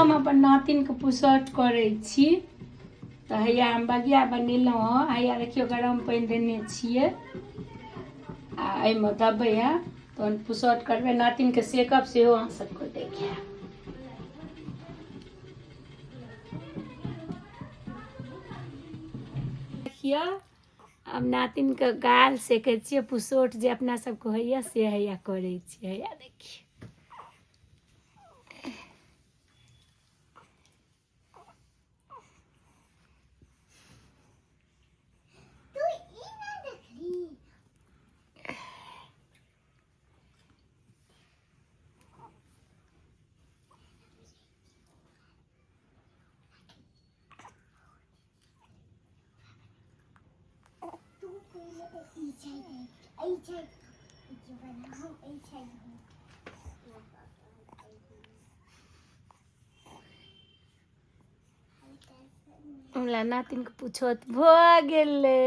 हम अपन नातिन के पुसौठ करै छी। तो हैया हम बगिया बनेलहुँ हँ। हैया देखियो गरम पानि देने छियै आ एहिमे देबै हँ तहन पुसौठ करबै। नातिन के सेकब सेहो अहाँ सबके देखाएब। देखियो अब नातिन के गाल सेकै छियै। पुसौठ जे अपना सबके होइए से हैया करै छियै। हैया देखियो हमरा नातिन के पुछौत भऽ गेलै।